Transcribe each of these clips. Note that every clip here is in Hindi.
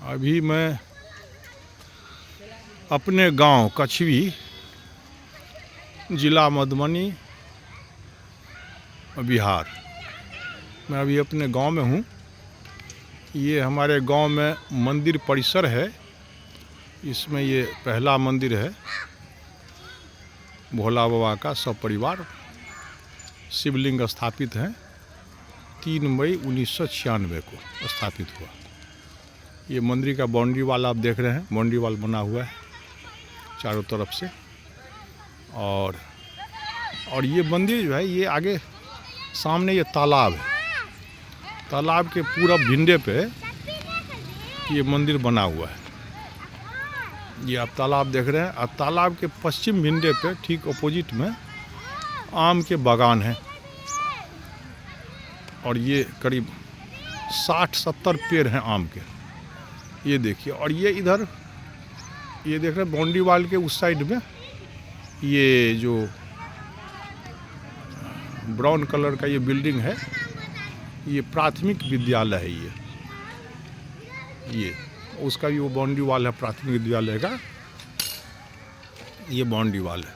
अभी मैं अपने गांव कछवी, जिला मधुबनी, बिहार। मैं अभी अपने गांव में हूँ। ये हमारे गांव में मंदिर परिसर है। इसमें ये पहला मंदिर है भोला बाबा का। सब परिवार शिवलिंग स्थापित हैं। 3 मई 1996 को स्थापित हुआ। ये मंदिर का बाउंड्री वाल आप देख रहे हैं। बाउंड्री वाल बना हुआ है चारों तरफ से। और ये मंदिर जो है, ये आगे सामने ये तालाब है। तालाब के पूरब भिंडे पे ये मंदिर बना हुआ है। ये आप तालाब देख रहे हैं। और तालाब के पश्चिम भिंडे पे ठीक अपोजिट में आम के बागान हैं। और ये करीब 60-70 पेड़ हैं आम के। ये देखिए। और ये इधर ये देख रहे हैं बाउंड्री वाल के उस साइड में ये जो ब्राउन कलर का ये बिल्डिंग है, ये प्राथमिक विद्यालय है। ये उसका भी वो बाउंड्री वाल है प्राथमिक विद्यालय का। ये बाउंड्री वाल है।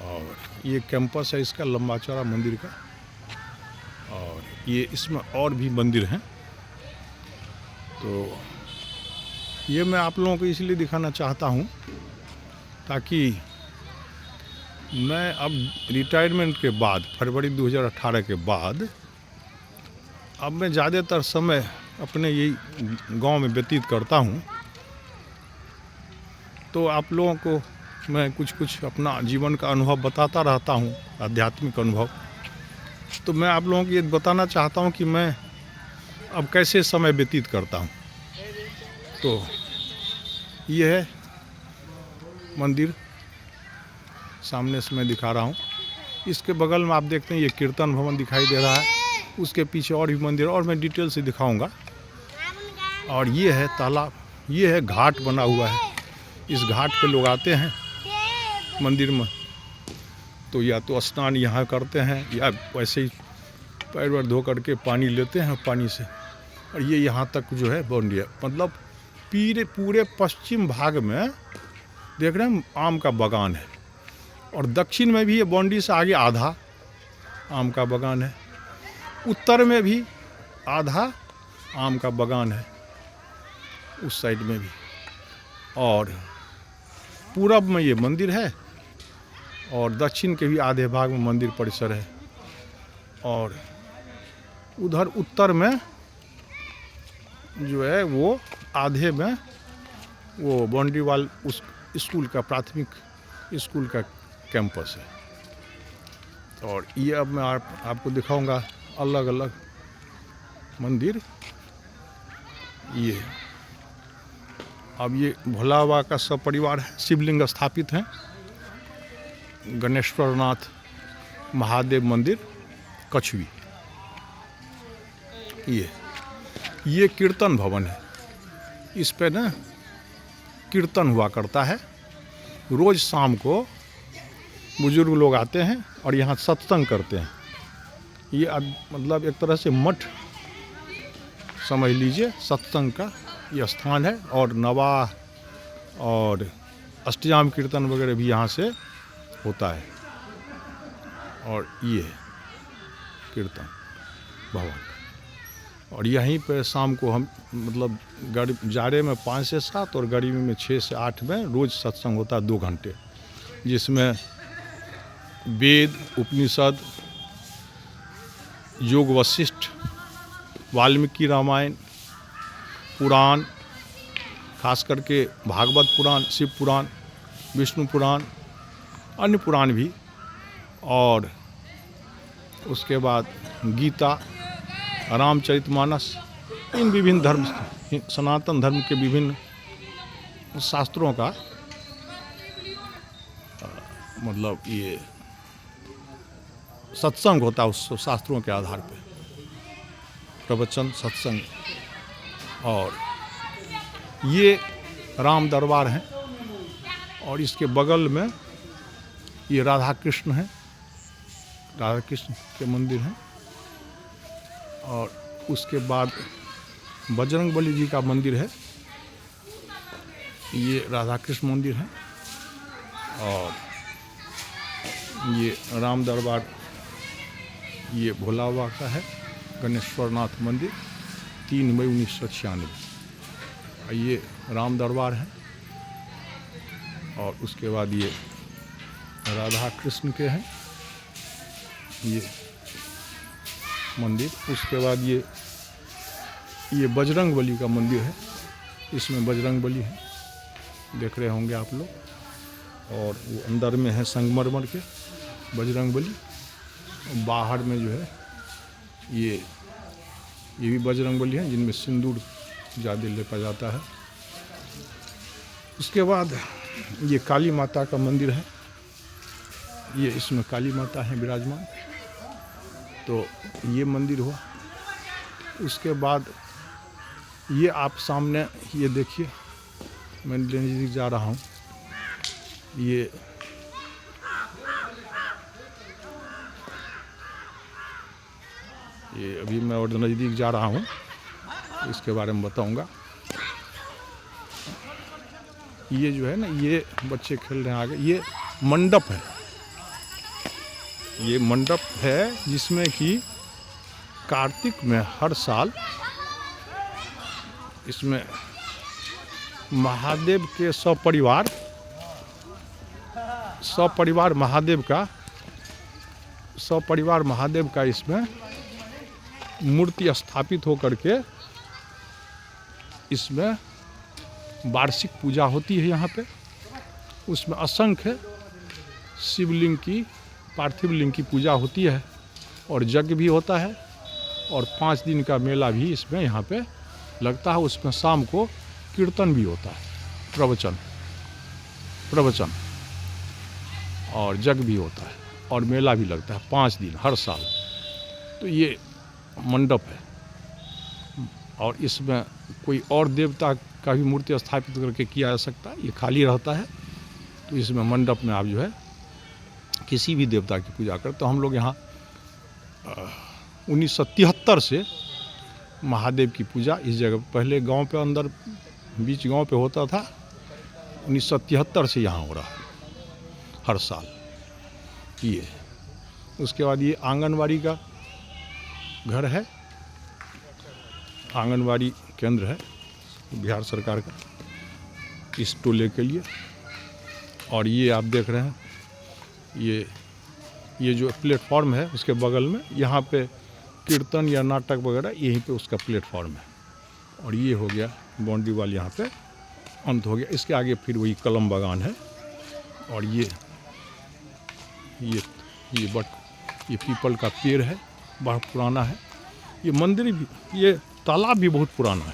और ये कैंपस है इसका लंबा चौड़ा मंदिर का। और ये इसमें और भी मंदिर हैं। तो ये मैं आप लोगों को इसलिए दिखाना चाहता हूँ ताकि मैं अब रिटायरमेंट के बाद, फरवरी 2018 के बाद, अब मैं ज़्यादातर समय अपने यही गांव में व्यतीत करता हूँ। तो आप लोगों को मैं कुछ अपना जीवन का अनुभव बताता रहता हूँ, आध्यात्मिक अनुभव। तो मैं आप लोगों को ये बताना चाहता हूँ कि मैं अब कैसे समय व्यतीत करता हूँ। तो ये है मंदिर, सामने से मैं दिखा रहा हूँ। इसके बगल में आप देखते हैं ये कीर्तन भवन दिखाई दे रहा है। उसके पीछे और भी मंदिर, और मैं डिटेल से दिखाऊंगा। और ये है तालाब, ये है घाट बना हुआ है। इस घाट पे लोग आते हैं मंदिर में, तो या तो स्नान यहाँ करते हैं या वैसे ही पैर वैर धो करके पानी लेते हैं पानी से। और ये यहाँ तक जो है बाउंड्री है। मतलब पूरे पश्चिम भाग में देख रहे हैं आम का बागान है। और दक्षिण में भी ये बाउंड्री से आगे आधा आम का बागान है। उत्तर में भी आधा आम का बागान है, उस साइड में भी। और पूरब में ये मंदिर है। और दक्षिण के भी आधे भाग में मंदिर परिसर है। और उधर उत्तर में जो है वो आधे में वो बाउंड्री वाल उस स्कूल का, प्राथमिक स्कूल का कैंपस है। और ये अब मैं आपको दिखाऊंगा अलग अलग मंदिर। ये अब ये भोला बाबा का सब परिवार है। शिवलिंग स्थापित हैं। गणेश्वरनाथ महादेव मंदिर कछवी। ये कीर्तन भवन है। इस पे ना कीर्तन हुआ करता है। रोज़ शाम को बुजुर्ग लोग आते हैं और यहाँ सत्संग करते हैं। ये मतलब एक तरह से मठ समझ लीजिए, सत्संग का ये स्थान है। और नवाह और अष्टयाम कीर्तन वगैरह भी यहाँ से होता है। और ये कीर्तन भवन। और यहीं पे शाम को हम मतलब जाड़े में 5 से 7 और गर्मी में 6 से 8 में रोज़ सत्संग होता है 2 घंटे, जिसमें वेद, उपनिषद, योग वशिष्ठ, वाल्मीकि रामायण, पुराण, खास करके भागवत पुराण, शिव पुराण, विष्णु पुराण, अन्य पुराण भी, और उसके बाद गीता, रामचरितमानस, इन विभिन्न धर्म, सनातन धर्म के विभिन्न शास्त्रों का मतलब ये सत्संग होता है उस शास्त्रों के आधार पे, प्रवचन सत्संग। और ये राम दरबार है। और इसके बगल में ये राधा कृष्ण है, राधा कृष्ण के मंदिर हैं। और उसके बाद बजरंगबली जी का मंदिर है, ये राधा कृष्ण मंदिर है, और ये राम दरबार ये भोला बाबा का है, गणेश्वरनाथ मंदिर 3 मई 1996। ये राम दरबार है, और उसके बाद ये राधा कृष्ण के हैं ये मंदिर। उसके बाद ये बजरंगबली का मंदिर है, इसमें बजरंगबली है, देख रहे होंगे आप लोग। और वो अंदर में है संगमरमर के बजरंगबली, बाहर में जो है ये भी बजरंगबली है जिनमें सिंदूर ज़्यादा लेपा जाता है। उसके बाद ये काली माता का मंदिर है, ये इसमें काली माता है विराजमान, तो ये मंदिर हुआ। उसके बाद ये आप सामने ये देखिए, मैं नज़दीक जा रहा हूँ, ये अभी मैं और नज़दीक जा रहा हूँ, इसके बारे में बताऊंगा। ये जो है ना, ये बच्चे खेल रहे हैं आगे, ये मंडप है, ये मंडप है जिसमें कि कार्तिक में हर साल इसमें महादेव के सपरिवार महादेव का इसमें मूर्ति स्थापित होकर के इसमें वार्षिक पूजा होती है यहाँ पे। उसमें असंख्य शिवलिंग की, पार्थिव लिंग की पूजा होती है, और यज्ञ भी होता है, और 5 दिन का मेला भी इसमें यहाँ पे लगता है। उसमें शाम को कीर्तन भी होता है, प्रवचन और यज्ञ भी होता है, और मेला भी लगता है 5 दिन हर साल। तो ये मंडप है, और इसमें कोई और देवता का भी मूर्ति स्थापित करके किया जा सकता है, ये खाली रहता है। तो इसमें मंडप में आप जो है किसी भी देवता की पूजा करें। तो हम लोग यहाँ 1973 से महादेव की पूजा इस जगह, पहले गांव पे अंदर बीच गांव पे होता था, 1973 से यहाँ हो रहा है हर साल ये। उसके बाद ये आंगनवाड़ी का घर है, आंगनवाड़ी केंद्र है बिहार सरकार का इस टोले के लिए। और ये आप देख रहे हैं, ये जो प्लेटफॉर्म है उसके बगल में, यहाँ पे कीर्तन या नाटक वगैरह यहीं पे उसका प्लेटफॉर्म है। और ये हो गया बाउंड्री वाल, यहाँ पे अंत हो गया। इसके आगे फिर वही कलम बागान है, और ये पीपल का पेड़ है, बहुत पुराना है। ये मंदिर भी, ये तालाब भी बहुत पुराना है।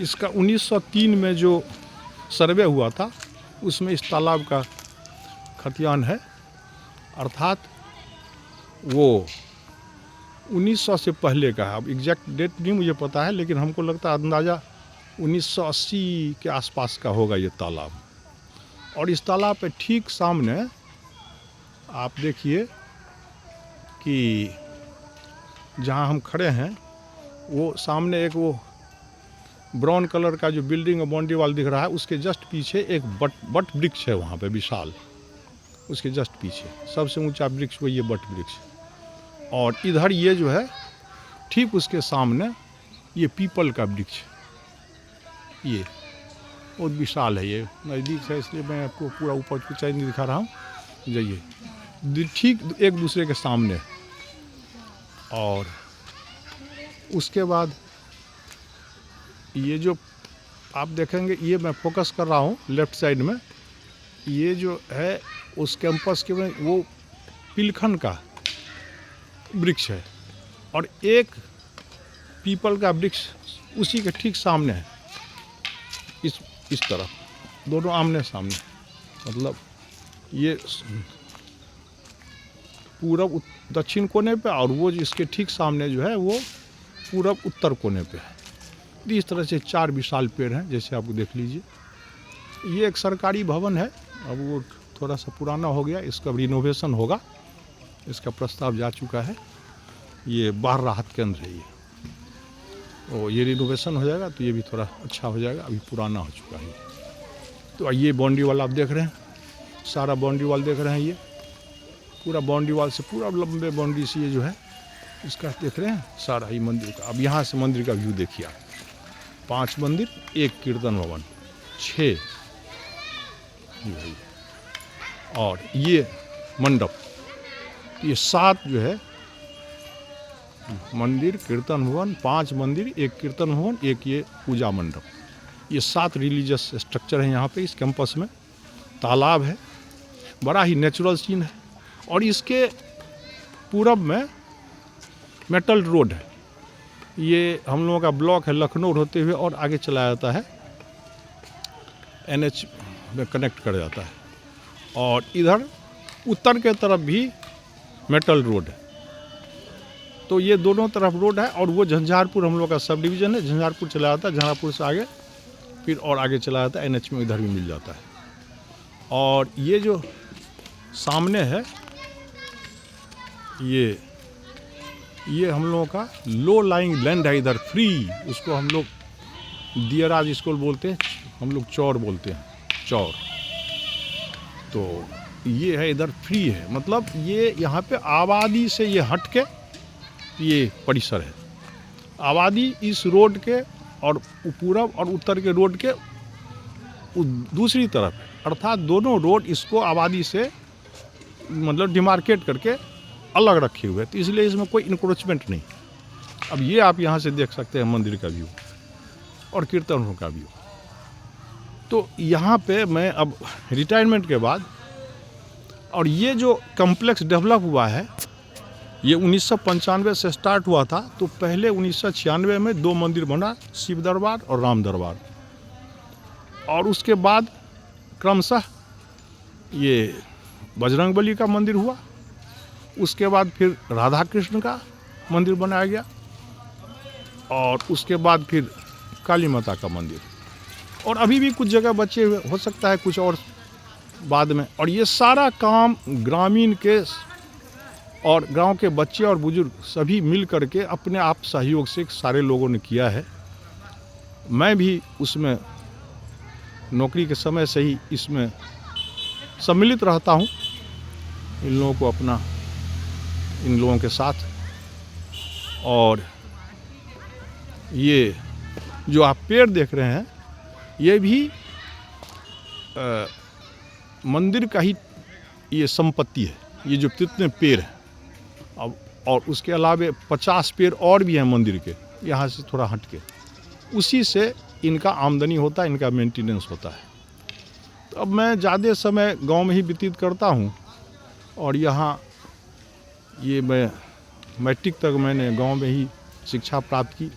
इसका 1903 में जो सर्वे हुआ था उसमें इस तालाब का खतियान है, अर्थात वो 1900 से पहले का है। अब एग्जैक्ट डेट नहीं मुझे पता है, लेकिन हमको लगता है अंदाज़ा 1980 के आसपास का होगा ये तालाब। और इस तालाब पे ठीक सामने आप देखिए कि जहाँ हम खड़े हैं वो सामने एक वो ब्राउन कलर का जो बिल्डिंग और बाउंड्री वाल दिख रहा है, उसके जस्ट पीछे एक बट वृक्ष है वहाँ पे विशाल, उसके जस्ट पीछे सबसे ऊंचा वृक्ष वो ये बट वृक्ष। और इधर ये जो है ठीक उसके सामने ये पीपल का वृक्ष, ये बहुत विशाल है, ये नज़दीक से इसलिए मैं आपको पूरा ऊपर ऊंचाई नहीं दिखा रहा हूँ। जाइए, ठीक एक दूसरे के सामने। और उसके बाद ये जो आप देखेंगे, ये मैं फोकस कर रहा हूँ लेफ्ट साइड में, ये जो है उस कैंपस के में वो पिलखन का वृक्ष है, और एक पीपल का वृक्ष उसी के ठीक सामने है, इस तरफ, दोनों आमने सामने। मतलब ये पूरब दक्षिण कोने पे, और वो इसके ठीक सामने जो है वो पूरब उत्तर कोने पे है। इस तरह से 4 विशाल पेड़ हैं, जैसे आप देख लीजिए। ये एक सरकारी भवन है, अब वो थोड़ा सा पुराना हो गया, इसका रिनोवेशन होगा, इसका प्रस्ताव जा चुका है। ये बाढ़ राहत केंद्र है ये। तो ये रिनोवेशन हो जाएगा तो ये भी थोड़ा अच्छा हो जाएगा, अभी पुराना हो चुका है। तो ये बाउंड्री वाल आप देख रहे हैं, सारा बाउंड्री वाल देख रहे हैं, ये पूरा बाउंड्री वाल से पूरा लंबे बाउंड्री से ये जो है इसका देख रहे हैं सारा ही मंदिर का। अब यहाँ से मंदिर का व्यू देखिए आप, 5 मंदिर, 1 कीर्तन भवन, 6 और ये मंडप, ये 7 जो है मंदिर, कीर्तन भवन, 5 मंदिर, 1 कीर्तन भवन, 1 ये पूजा मंडप, ये 7 रिलीजियस स्ट्रक्चर है यहाँ पे इस कैंपस में। तालाब है, बड़ा ही नेचुरल सीन है। और इसके पूरब में मेटल रोड है, ये हम लोगों का ब्लॉक है लखनऊ होते हुए और आगे चला जाता है, NH में कनेक्ट कर जाता है। और इधर उत्तर के तरफ भी मेटल रोड है, तो ये दोनों तरफ रोड है। और वो झंझारपुर हम लोग का सब डिवीज़न है, झंझारपुर चला जाता है, झंझारपुर से आगे फिर और आगे चला जाता है, NH में इधर भी मिल जाता है। और ये जो सामने है ये हम लोगों का लो लाइंग लैंड है, इधर फ्री, उसको हम लोग दियराज इसको बोलते हैं, हम लोग चौर बोलते हैं, चौर। तो ये है इधर फ्री है, मतलब ये यहाँ पे आबादी से ये हट के ये परिसर है। आबादी इस रोड के और पूरब और उत्तर के रोड के दूसरी तरफ है, अर्थात दोनों रोड इसको आबादी से मतलब डिमार्केट करके अलग रखे हुए हैं, तो इसलिए इसमें कोई इंक्रोचमेंट नहीं। अब ये आप यहाँ से देख सकते हैं मंदिर का व्यू और कीर्तन का व्यू। तो यहाँ पे मैं अब रिटायरमेंट के बाद, और ये जो कॉम्प्लेक्स डेवलप हुआ है ये 1995 से स्टार्ट हुआ था। तो पहले 1996 में 2 मंदिर बना, शिव दरबार और राम दरबार, और उसके बाद क्रमशः ये बजरंगबली का मंदिर हुआ, उसके बाद फिर राधा कृष्ण का मंदिर बनाया गया, और उसके बाद फिर काली माता का मंदिर, और अभी भी कुछ जगह बचे हुए, हो सकता है कुछ और बाद में। और ये सारा काम ग्रामीण के और गांव के बच्चे और बुजुर्ग सभी मिल करके अपने आप सहयोग से सारे लोगों ने किया है। मैं भी उसमें नौकरी के समय से ही इसमें सम्मिलित रहता हूँ, इन लोगों को अपना, इन लोगों के साथ। और ये जो आप पेड़ देख रहे हैं ये भी मंदिर का ही ये संपत्ति है, ये जो कितने पेड़ हैं। अब और उसके अलावा 50 पेड़ और भी हैं मंदिर के, यहाँ से थोड़ा हट के, उसी से इनका आमदनी होता है, इनका मेंटेनेंस होता है। तो अब मैं ज़्यादा समय गांव में ही व्यतीत करता हूँ, और यहाँ ये मैं मैट्रिक तक मैंने गांव में ही शिक्षा प्राप्त की।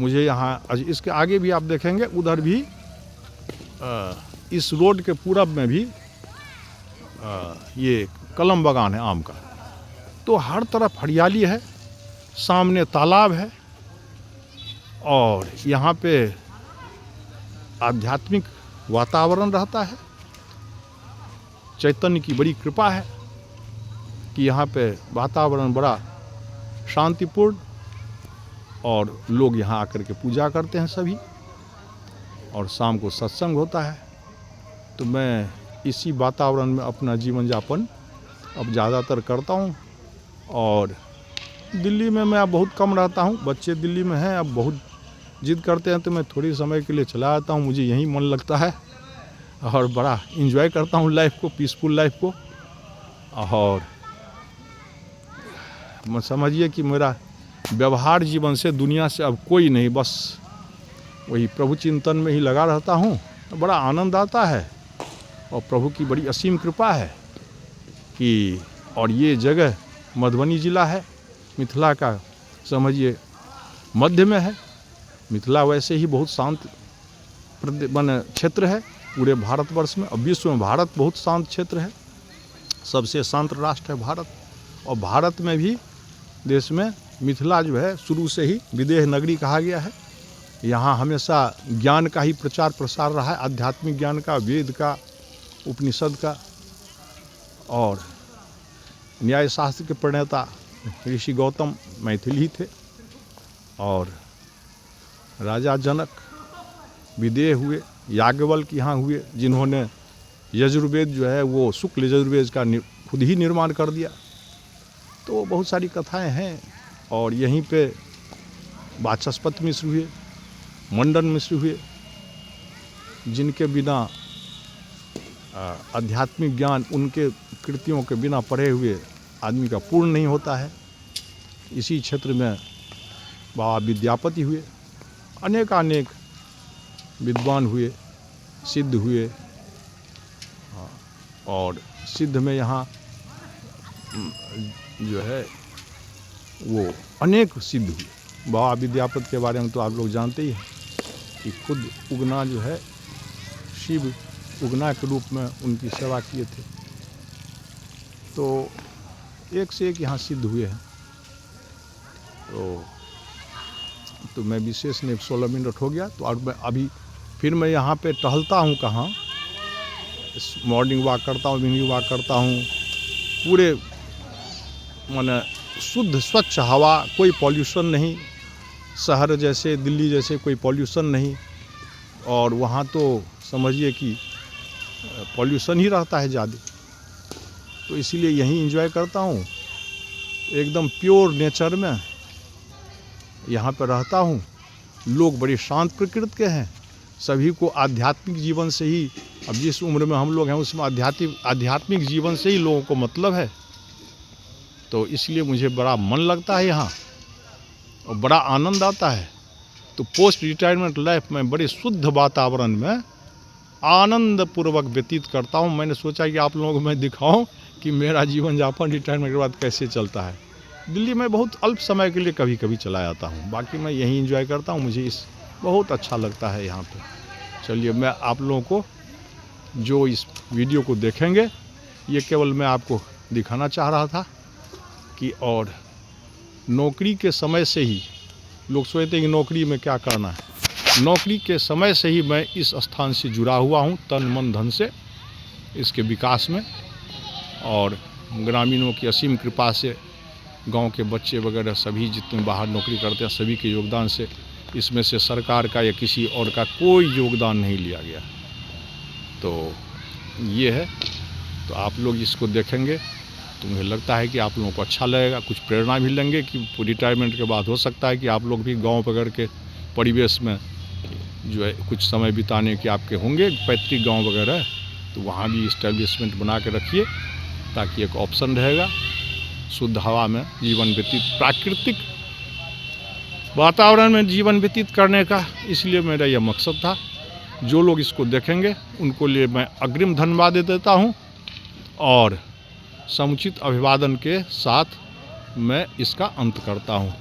मुझे यहाँ इसके आगे भी आप देखेंगे, उधर भी इस रोड के पूरब में भी ये कलम बागान है आम का। तो हर तरफ हरियाली है, सामने तालाब है, और यहाँ पे आध्यात्मिक वातावरण रहता है। चैतन्य की बड़ी कृपा है कि यहाँ पे वातावरण बड़ा शांतिपूर्ण, और लोग यहाँ आकर के पूजा करते हैं सभी, और शाम को सत्संग होता है। तो मैं इसी वातावरण में अपना जीवन यापन अब ज़्यादातर करता हूँ। और दिल्ली में मैं अब बहुत कम रहता हूँ, बच्चे दिल्ली में हैं, अब बहुत जिद करते हैं तो मैं थोड़ी समय के लिए चला जाता हूँ, मुझे यहीं मन लगता है और बड़ा इन्जॉय करता हूँ लाइफ को, पीसफुल लाइफ को। और मैं समझिए कि मेरा व्यवहार जीवन से दुनिया से अब कोई नहीं, बस वही प्रभु चिंतन में ही लगा रहता हूँ। बड़ा आनंद आता है, और प्रभु की बड़ी असीम कृपा है कि, और ये जगह मधुबनी ज़िला है, मिथिला का समझिए मध्य में है। मिथिला वैसे ही बहुत शांत क्षेत्र है पूरे भारतवर्ष में, और विश्व में भारत बहुत शांत क्षेत्र है, सबसे शांत राष्ट्र है भारत। और भारत में भी, देश में मिथिला जो है शुरू से ही विदेह नगरी कहा गया है। यहाँ हमेशा ज्ञान का ही प्रचार प्रसार रहा है, आध्यात्मिक ज्ञान का, वेद का, उपनिषद का। और न्याय शास्त्र के प्रणेता ऋषि गौतम मैथिल ही थे, और राजा जनक विदेह हुए, याज्ञवल्क्य यहाँ हुए, जिन्होंने यजुर्वेद जो है वो शुक्ल यजुर्वेद का खुद ही निर्माण कर दिया। तो बहुत सारी कथाएं हैं। और यहीं पे वाचस्पति मिश्र हुए, मंडन मिश्र हुए, जिनके बिना आध्यात्मिक ज्ञान, उनके कृतियों के बिना पढ़े हुए आदमी का पूर्ण नहीं होता है। इसी क्षेत्र में बाबा विद्यापति हुए, अनेकानेक विद्वान हुए, सिद्ध हुए। और सिद्ध में यहाँ जो है वो अनेक सिद्ध हुए। बाबा विद्यापति के बारे में तो आप लोग जानते ही हैं कि खुद उगना जो है, शिव उगना के रूप में उनकी सेवा किए थे। तो एक से एक यहाँ सिद्ध हुए हैं। तो मैं विशेष नहीं, 16 मिनट हो गया। तो और मैं अभी फिर मैं यहाँ पे टहलता हूँ, कहाँ मॉर्निंग वॉक करता हूँ, इवनिंग वॉक करता हूँ। पूरे माने शुद्ध स्वच्छ हवा, कोई पॉल्यूशन नहीं, शहर जैसे दिल्ली जैसे कोई पॉल्यूशन नहीं। और वहाँ तो समझिए कि पॉल्यूशन ही रहता है ज़्यादा। तो इसीलिए यहीं एंजॉय करता हूँ, एकदम प्योर नेचर में यहाँ पर रहता हूँ। लोग बड़े शांत प्रकृति के हैं, सभी को आध्यात्मिक जीवन से ही, अब जिस उम्र में हम लोग हैं उसमें आध्यात्मिक जीवन से ही लोगों को मतलब है। तो इसलिए मुझे बड़ा मन लगता है यहाँ और बड़ा आनंद आता है। तो पोस्ट रिटायरमेंट लाइफ में बड़े शुद्ध वातावरण में आनंद पूर्वक व्यतीत करता हूँ। मैंने सोचा कि आप लोगों को मैं दिखाऊं कि मेरा जीवन यापन रिटायरमेंट के बाद कैसे चलता है। दिल्ली में बहुत अल्प समय के लिए कभी कभी चला जाता हूँ, बाकी मैं यहीं एंजॉय करता हूँ। मुझे इस बहुत अच्छा लगता है यहाँ पे। चलिए, मैं आप लोगों को जो इस वीडियो को देखेंगे, ये केवल मैं आपको दिखाना चाह रहा था कि और नौकरी के समय से ही लोग सोचते हैं कि नौकरी में क्या करना है। नौकरी के समय से ही मैं इस स्थान से जुड़ा हुआ हूँ, तन मन धन से, इसके विकास में। और ग्रामीणों की असीम कृपा से, गांव के बच्चे वगैरह सभी जितने बाहर नौकरी करते हैं, सभी के योगदान से, इसमें से सरकार का या किसी और का कोई योगदान नहीं लिया गया। तो ये है। तो आप लोग इसको देखेंगे तो मुझे लगता है कि आप लोगों को अच्छा लगेगा, कुछ प्रेरणा भी लेंगे कि रिटायरमेंट के बाद हो सकता है कि आप लोग भी गांव वगैरह के परिवेश में जो है कुछ समय बिताने के आपके होंगे, पैतृक गांव वगैरह, तो वहाँ भी इस्टेब्लिशमेंट बना के रखिए, ताकि एक ऑप्शन रहेगा शुद्ध हवा में जीवन व्यतीत, प्राकृतिक वातावरण में जीवन व्यतीत करने का। इसलिए मेरा यह मकसद था। जो लोग इसको देखेंगे उनको लिए मैं अग्रिम धन्यवाद देता हूँ और समुचित अभिवादन के साथ मैं इसका अंत करता हूँ।